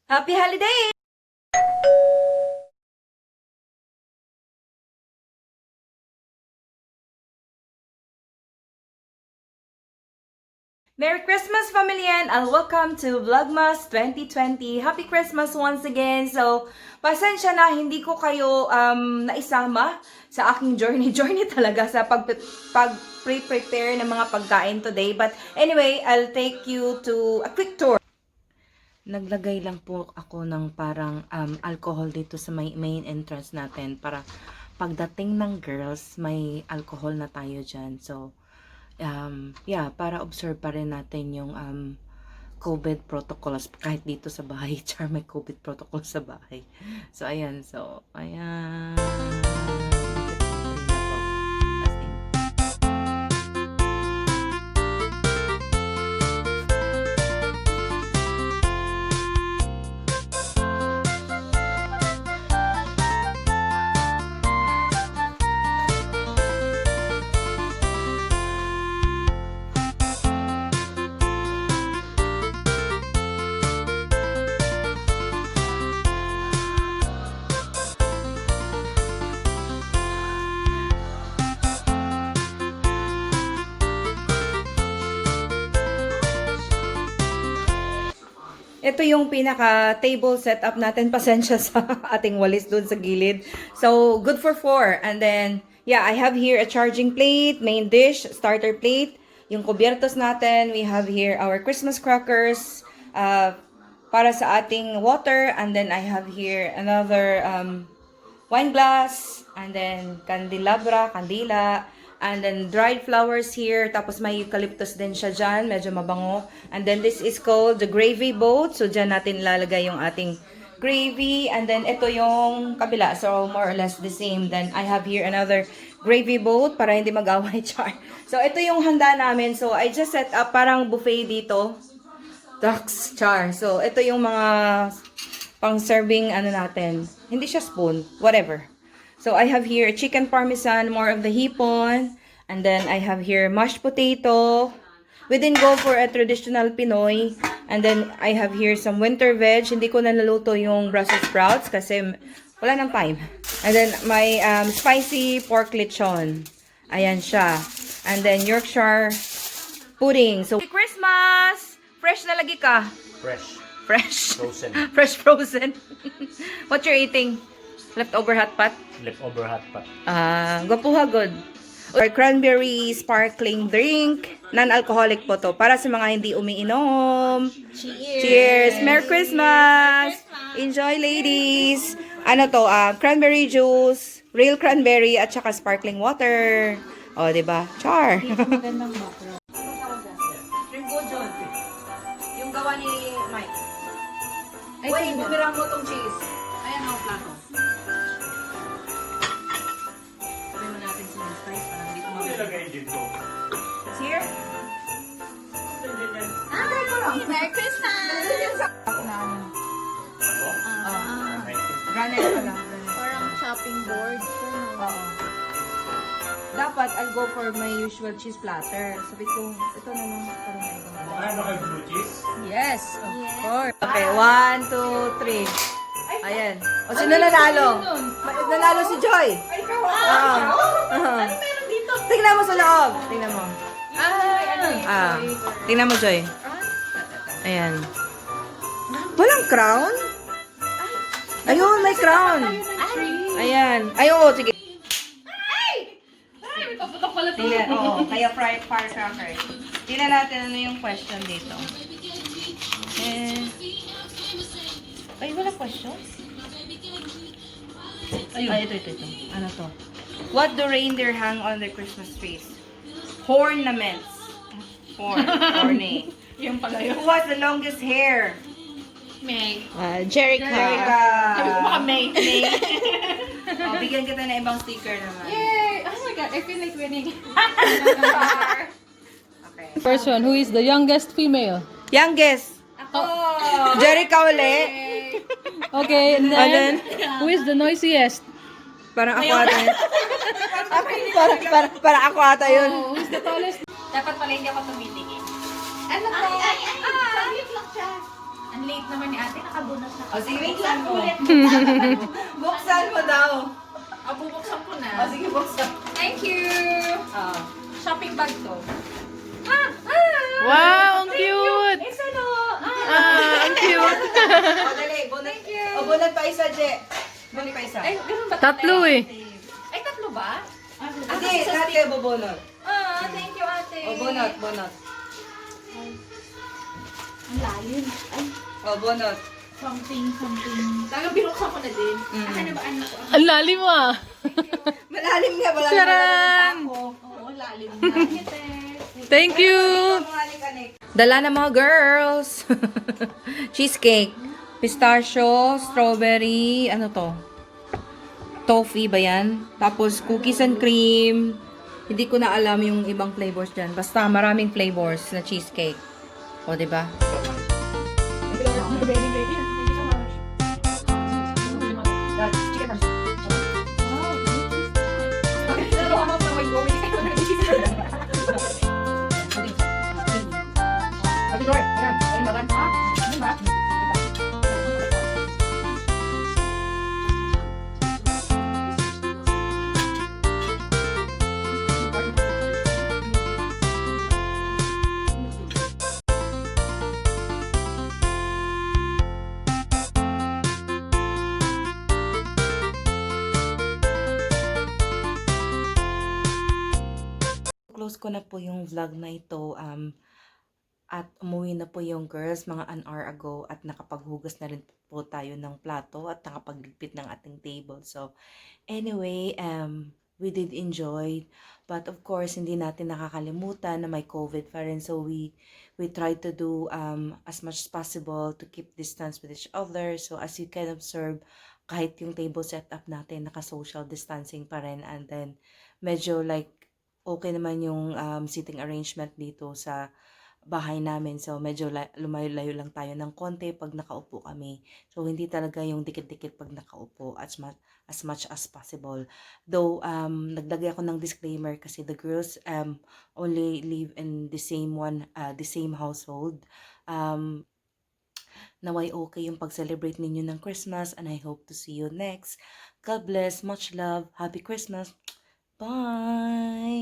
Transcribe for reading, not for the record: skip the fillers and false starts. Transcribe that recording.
Happy holiday! Merry Christmas, family, and welcome to Vlogmas 2020. Happy Christmas once again. So, pasensya na, hindi ko kayo naisama sa aking journey. Journey talaga sa pag-prepare ng mga pagkain today. But anyway, I'll take you to a quick tour. Naglagay lang po ako ng parang alcohol dito sa main entrance natin para pagdating ng girls, may alcohol na tayo dyan. So, yeah, para observe pa rin natin yung COVID protocols kahit dito sa bahay. Char, may COVID protocol sa bahay. So, ayan. So, ayan. Ito yung pinaka-table setup natin. Pasensya sa ating walis dun sa gilid. So, good for 4. And then, yeah, I have here a charging plate, main dish, starter plate. Yung kubiertos natin. We have here our Christmas crackers para sa ating water. And then, I have here another wine glass. And then, candelabra, kandila. And then, dried flowers here. Tapos, may eucalyptus din siya dyan. Medyo mabango. And then, this is called the gravy boat. So, dyan natin lalagay yung ating gravy. And then, ito yung kabila. So, more or less the same. Then, I have here another gravy boat para hindi mag-away, char. So, ito yung handa namin. So, I just set up parang buffet dito. Ducks, char. So, ito yung mga pang-serving ano natin. Hindi siya spoon. Whatever. So, I have here chicken parmesan, more of the hipon. And then, I have here mashed potato. We didn't go for a traditional Pinoy. And then, I have here some winter veg. Hindi ko na naluto yung Brussels sprouts kasi wala nang time. And then, my spicy pork lechon. Ayan siya. And then, Yorkshire pudding. So, Christmas! Fresh na lagi ka? Fresh. Fresh? Frozen. Fresh frozen. What you're eating? Leftover hot pot? Leftover hot pot. Gwapuha good. Or cranberry sparkling drink. Non-alcoholic po to. Para sa mga hindi umiinom. Cheers! Cheers! Merry Christmas! Enjoy, ladies! Ano to? Cranberry juice, real cranberry, at saka sparkling water. O, diba? Char! Magandang background. Drink go, John. Yung gawa ni Mike. Ay, Wait, tingnan. bumirang mo tong cheese. Ayan ako, plato. Sabihin mo natin sa spice para hindi ko Ano ilagay dito? It's here? Merry Christmas! Ako? Granite pala. Parang chopping board. Oo. Dapat, I'll go for my usual cheese platter. Sabi ko, ito na lang. Parang na ibang Ano ba kayo blue cheese? Yes, of course. Okay, 1, 2, 3. Ayan. O, sino nanalo? Nanalo si Joy. Ay, ikaw. Ano meron dito? Tingnan mo sa loob. Tingnan mo. Tingnan mo, Joy. Ayan. Walang crown? Ayun, may crown. Ayan. Ay, oo, sige. Tingnan, oo. Kaya firecracker. Tingnan natin ano yung question dito. Ay, wala question? Ay, ito. Ano to? What do reindeer hang on their Christmas trees? Ornaments. Horny. Yung pala yun. Who has the longest hair? May. Jerica. Sabi ko baka May. Oh, bigyan kita na ibang sticker naman. Yay! Oh my God, I feel like winning. Okay. First one, who is the youngest female? Youngest. Ako! Jerica uli. Okay, and And then, then, who is the noisiest? parang ako ata yun. Parang ako ata yun. Oh, who's the tallest? Dapat pala hindi ako tumitingin. Ano to? Ay! Sayot lang siya. Ang late naman ni ate, nakabunot na. O, sige, Wait buksan lang mo. ulit. Buksan mo daw. Bubuksan ko na. O, sige, buksan. Thank you! Ah. Shopping bag to. Wow, ang cute! It's ano? Ang cute! O, dali, bunot. Thank you. O, bunot pa isa, Je. Bunot pa isa. Ay, ganun ba? Tatlo eh. Ay, tatlo ba? Hindi, lahat kayo bubunot. Thank you ate. O, bunot, bunot. Ang lalim. Ay, O, bunot. something. Talagang binuksan ko na din. Mm. Ano ba, ano ko? Ang lalim ah! Malalim nga, wala Charan! Oo, lalim na. Thank you! Dala na mga girls. Cheesecake. Pistachio, strawberry, ano to? Toffee ba yan? Tapos cookies and cream. Hindi ko na alam yung ibang flavors dyan. Basta maraming flavors na cheesecake. O, diba? Close ko na po yung vlog na ito. At umuwi na po yung girls mga an hour ago at nakapaghugas na rin po tayo ng plato at nakapagligpit ng ating table. So, anyway, we did enjoy. But of course, hindi natin nakakalimutan na may COVID pa rin. So, we try to do as much as possible to keep distance with each other. So, as you can observe, kahit yung table setup natin, naka-social distancing pa rin. And then, medyo like, okay naman yung seating arrangement dito sa bahay namin. So, medyo lumayo-layo lang tayo ng konti pag nakaupo kami. So, hindi talaga yung dikit-dikit pag nakaupo as much as possible. Though, nagdagay ako ng disclaimer kasi the girls only live in the same household. Naway okay yung pag-celebrate ninyo ng Christmas and I hope to see you next. God bless, much love, Happy Christmas. Bye!